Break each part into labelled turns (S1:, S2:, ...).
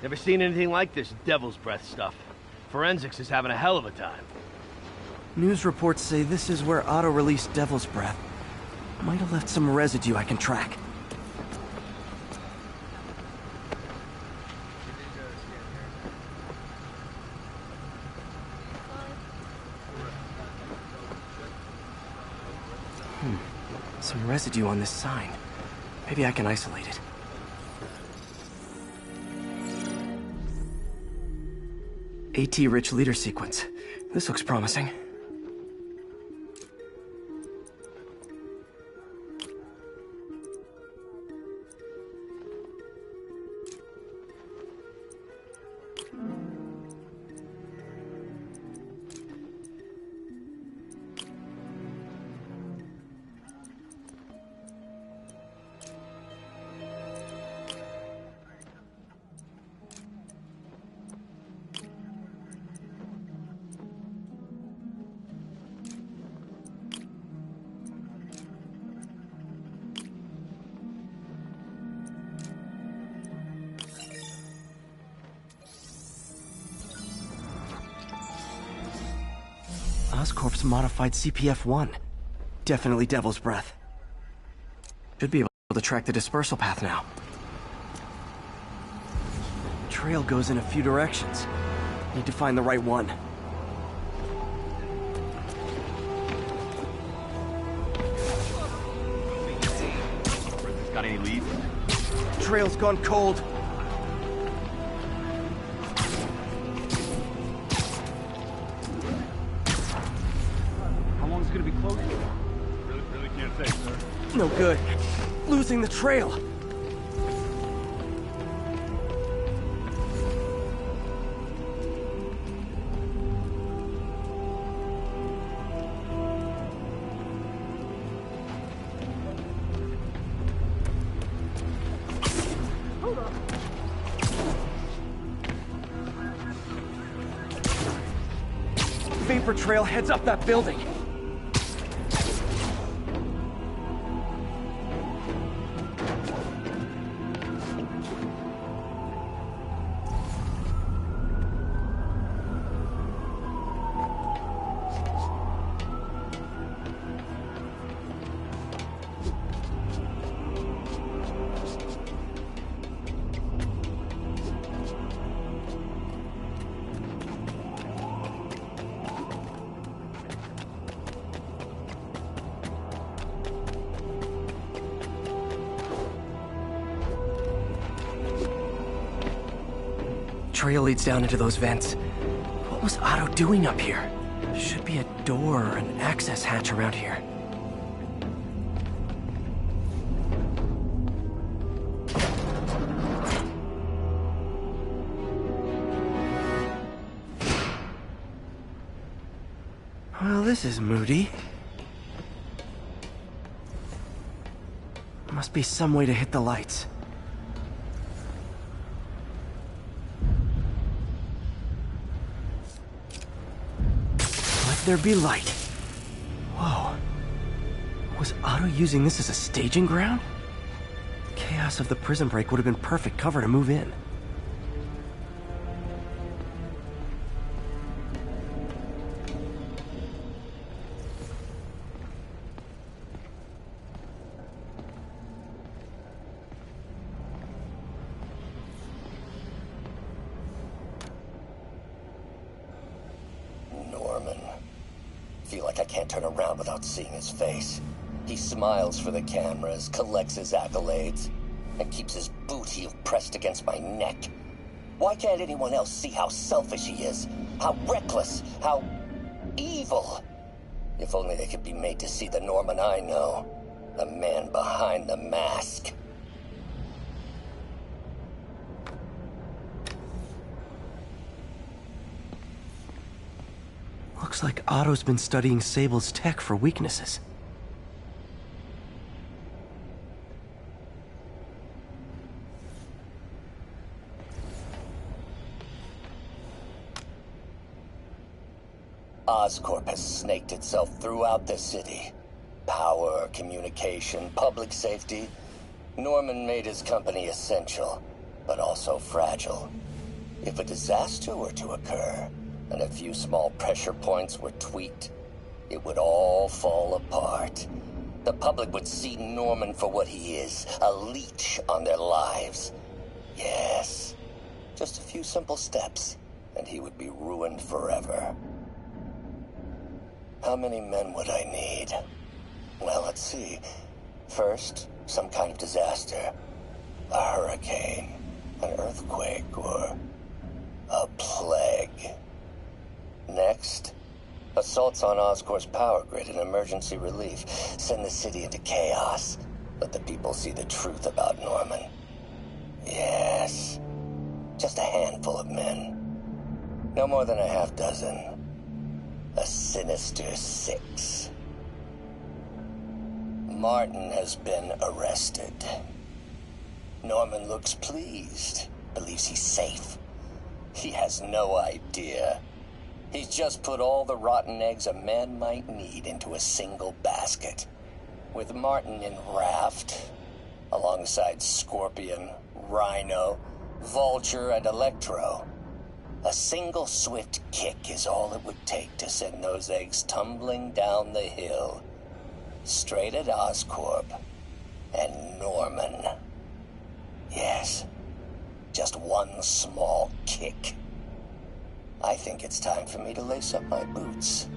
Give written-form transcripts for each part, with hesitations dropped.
S1: Never seen anything like this devil's breath stuff. Forensics is having a hell of a time.
S2: News reports say this is where Otto released devil's breath. Might have left some residue I can track. Some residue on this sign. Maybe I can isolate it. AT-rich leader sequence. This looks promising. Oscorp's modified CPF-1. Definitely Devil's Breath. Should be able to track the dispersal path now. Trail goes in a few directions. Need to find the right one.
S1: Got any leads?
S2: Trail's gone cold.
S1: Gonna be close. Really can't say, sir.
S2: No good. Losing the trail.
S3: Hold on.
S2: Vapor trail heads up that building. Trail leads down into those vents. What was Otto doing up here? Should be a door or an access hatch around here. Well, this is moody. Must be some way to hit the lights. There be light. Whoa. Was Otto using this as a staging ground? Chaos of the prison break would have been perfect cover to move in.
S4: Feel like I can't turn around without seeing his face. He smiles for the cameras, collects his accolades, and keeps his boot heel pressed against my neck. Why can't anyone else see how selfish he is? How reckless? How evil? If only they could be made to see the Norman I know. The man behind the mask.
S2: Looks like Otto's been studying Sable's tech for weaknesses.
S4: Oscorp has snaked itself throughout the city. Power, communication, public safety. Norman made his company essential, but also fragile. If a disaster were to occur, and a few small pressure points were tweaked, it would all fall apart. The public would see Norman for what he is, a leech on their lives. Yes, just a few simple steps, and he would be ruined forever. How many men would I need? Well, let's see. First, some kind of disaster. A hurricane, an earthquake, or a plague. Next, assaults on Oscorp's power grid and emergency relief. Send the city into chaos. Let the people see the truth about Norman. Yes, just a handful of men. No more than a half dozen. A sinister 6. Martin has been arrested. Norman looks pleased, believes he's safe. He has no idea. He's just put all the rotten eggs a man might need into a single basket. With Martin in raft, alongside Scorpion, Rhino, Vulture, and Electro. A single swift kick is all it would take to send those eggs tumbling down the hill. Straight at Oscorp and Norman. Yes, just one small kick. I think it's time for me to lace up my boots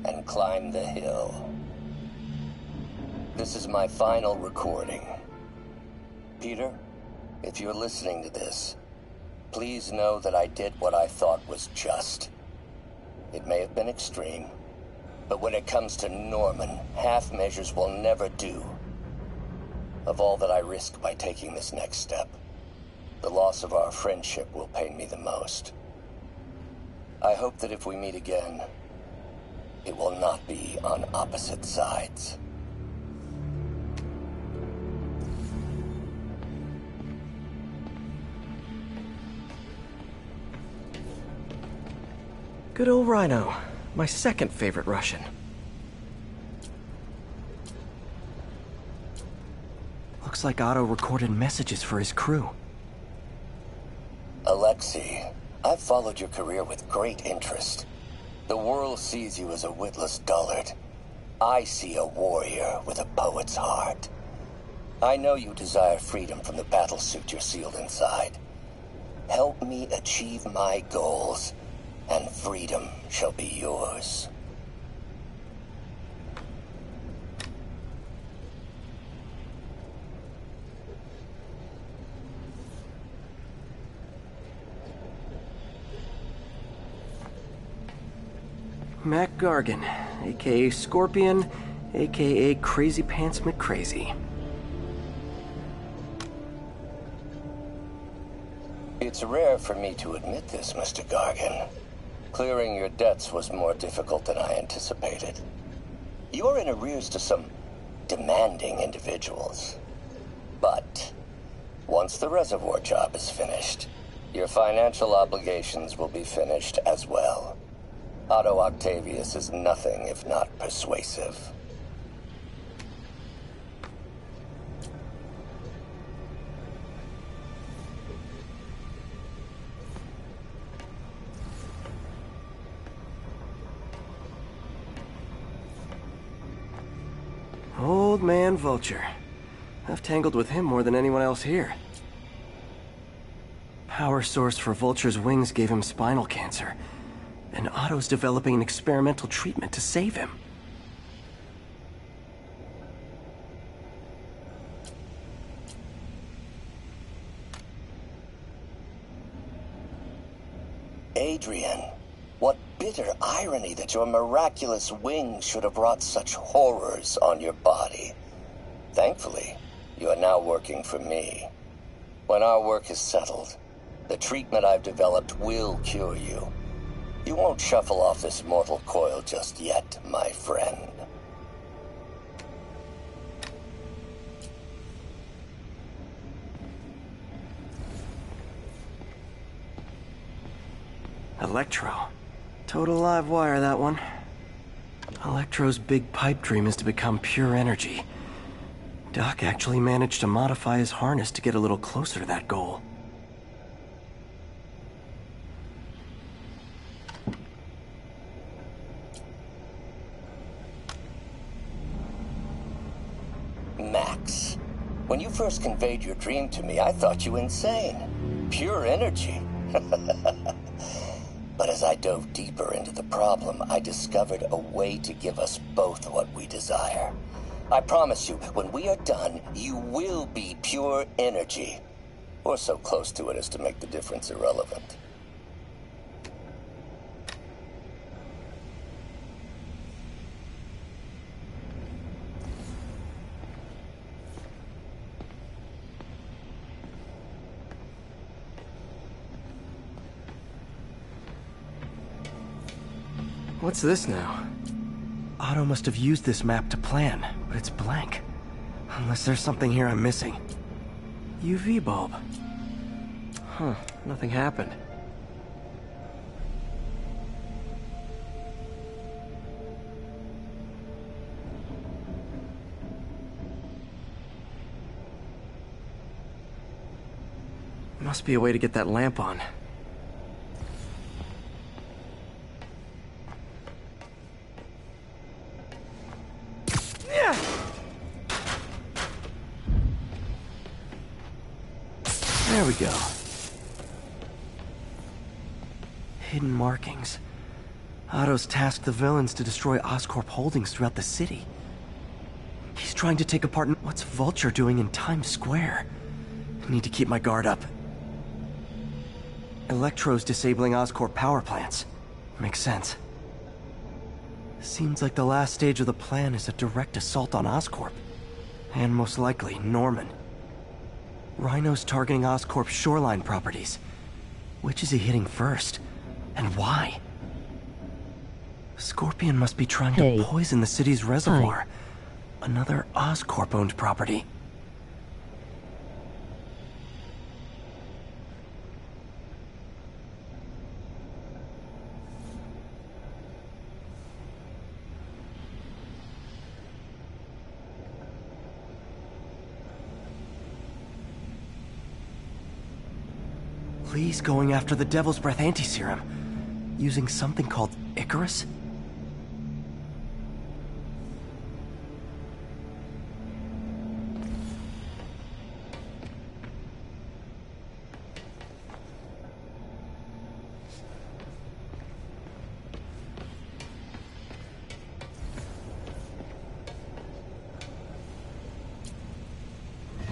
S4: and climb the hill. This is my final recording. Peter, if you're listening to this, please know that I did what I thought was just. It may have been extreme, but when it comes to Norman, half measures will never do. Of all that I risk by taking this next step, the loss of our friendship will pain me the most. I hope that if we meet again, it will not be on opposite sides.
S2: Good old Rhino, my second favorite Russian. Looks like Otto recorded messages for his crew.
S4: Alexei, I've followed your career with great interest. The world sees you as a witless dullard. I see a warrior with a poet's heart. I know you desire freedom from the battlesuit you're sealed inside. Help me achieve my goals, and freedom shall be yours.
S2: Mac Gargan, aka Scorpion, aka Crazy Pants McCrazy.
S4: It's rare for me to admit this, Mr. Gargan. Clearing your debts was more difficult than I anticipated. You're in arrears to some demanding individuals. But once the reservoir job is finished, your financial obligations will be finished as well. Otto Octavius is nothing if not persuasive.
S2: Old man Vulture. I've tangled with him more than anyone else here. Power source for Vulture's wings gave him spinal cancer, and Otto's developing an experimental treatment to save him.
S4: Adrian, what bitter irony that your miraculous wings should have wrought such horrors on your body. Thankfully, you are now working for me. When our work is settled, the treatment I've developed will cure you. You won't shuffle off this mortal coil just yet, my friend.
S2: Electro. Total live wire, that one. Electro's big pipe dream is to become pure energy. Doc actually managed to modify his harness to get a little closer to that goal.
S4: When you first conveyed your dream to me, I thought you insane. Pure energy. But as I dove deeper into the problem, I discovered a way to give us both what we desire. I promise you, when we are done, you will be pure energy. Or so close to it as to make the difference irrelevant.
S2: What's this now? Otto must have used this map to plan, but it's blank. Unless there's something here I'm missing. UV bulb. Huh, nothing happened. Must be a way to get that lamp on. There we go. Hidden markings. Otto's tasked the villains to destroy Oscorp holdings throughout the city. He's trying to take apart... What's Vulture doing in Times Square? I need to keep my guard up. Electro's disabling Oscorp power plants. Makes sense. Seems like the last stage of the plan is a direct assault on Oscorp. And most likely, Norman. Rhino's targeting Oscorp's shoreline properties. Which is he hitting first? And why? Scorpion must be trying to poison the city's reservoir. Another Oscorp-owned property. Lee's going after the Devil's Breath anti-serum, using something called Icarus?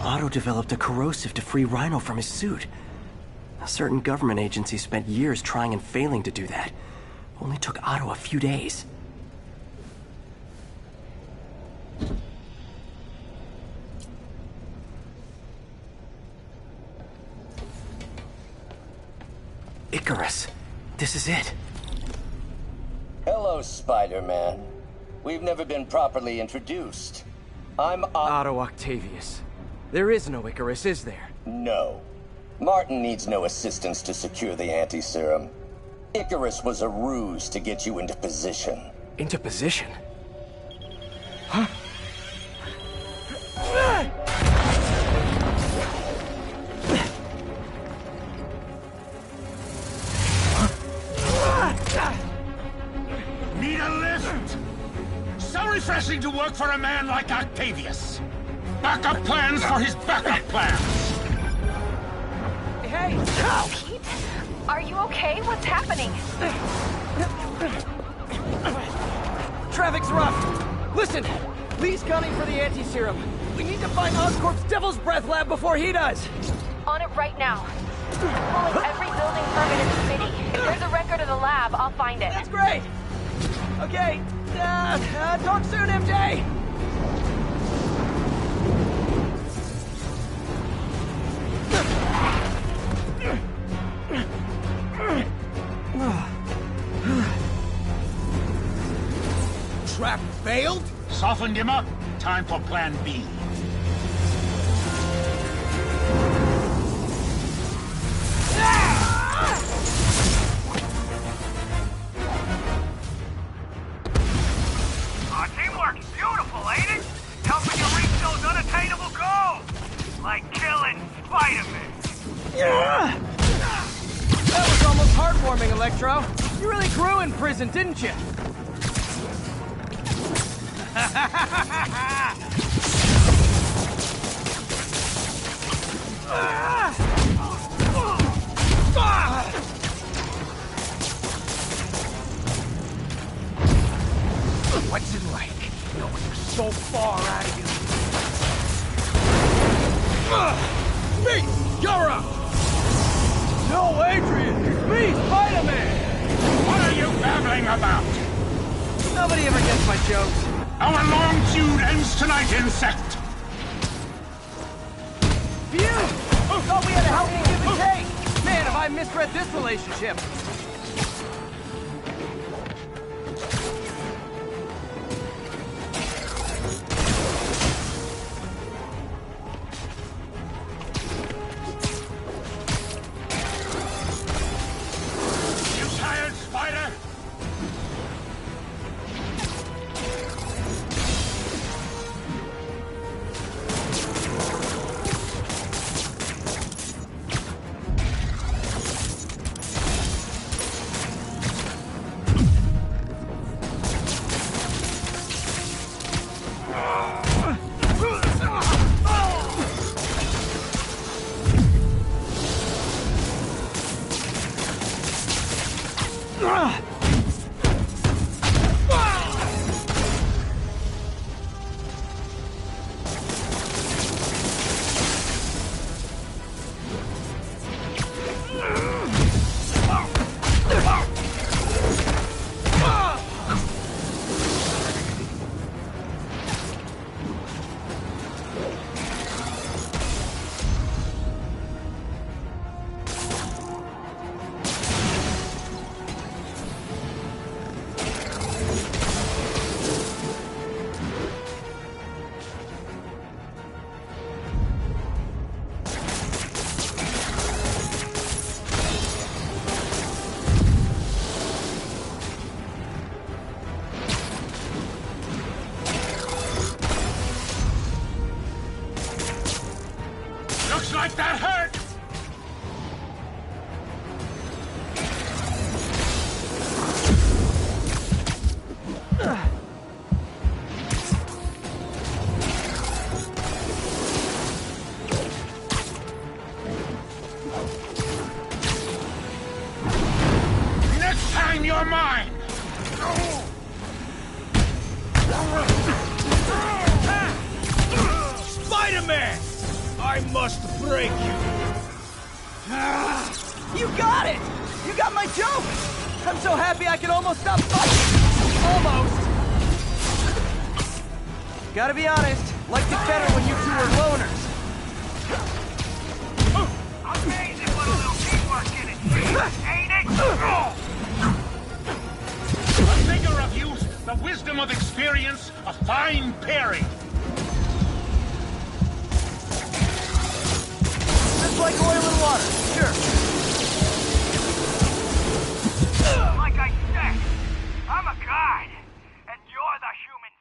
S2: Otto developed a corrosive to free Rhino from his suit. A certain government agency spent years trying and failing to do that. Only took Otto a few days. Icarus. This is it.
S4: Hello, Spider-Man. We've never been properly introduced. I'm
S2: Otto Octavius. There is no Icarus, is there?
S4: No. Martin needs no assistance to secure the anti-serum. Icarus was a ruse to get you into position.
S2: Into position? Huh?
S3: Need a lift? So refreshing to work for a man like Octavius. Backup plans for his backup plans.
S2: Hey!
S5: Pete? Are you okay? What's happening?
S2: Traffic's rough. Listen, Lee's gunning for the anti-serum. We need to find Oscorp's Devil's Breath lab before he does.
S5: On it right now. Pulling every building permit in the city. If there's a record of the lab, I'll find it.
S2: That's great. Okay. Talk soon, MJ.
S3: Trap failed? Softened him up. Time for plan B.
S6: Our teamwork's beautiful, ain't it? Helping you reach those unattainable goals. Like killing Spider-Man.
S2: That was almost heartwarming, Electro. You really grew in prison, didn't you?
S6: What's it like going so far out of your...
S1: Me! You're up! No, Adrian! It's me, Spider-Man!
S3: What are you babbling about?
S2: Nobody ever gets my jokes.
S3: Our long feud ends tonight, insect!
S2: Phew! Thought we had a healthy give and take! Man, have I misread this relationship!
S3: You tired, Spider? Looks like that hurt! Next time you're mine!
S1: Spider-Man! I must break you!
S2: You got it! You got my joke! I'm so happy I can almost stop fighting! Almost! Gotta be honest, liked it better when you two were loners.
S6: Amazing what a little teamwork in it, ain't it?
S3: A figure of youth, the wisdom of experience, a fine pairing.
S2: Just like oil and water, sure.
S6: Like I said, I'm a god, and you're the human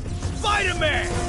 S6: sacrifice.
S1: Spider-Man!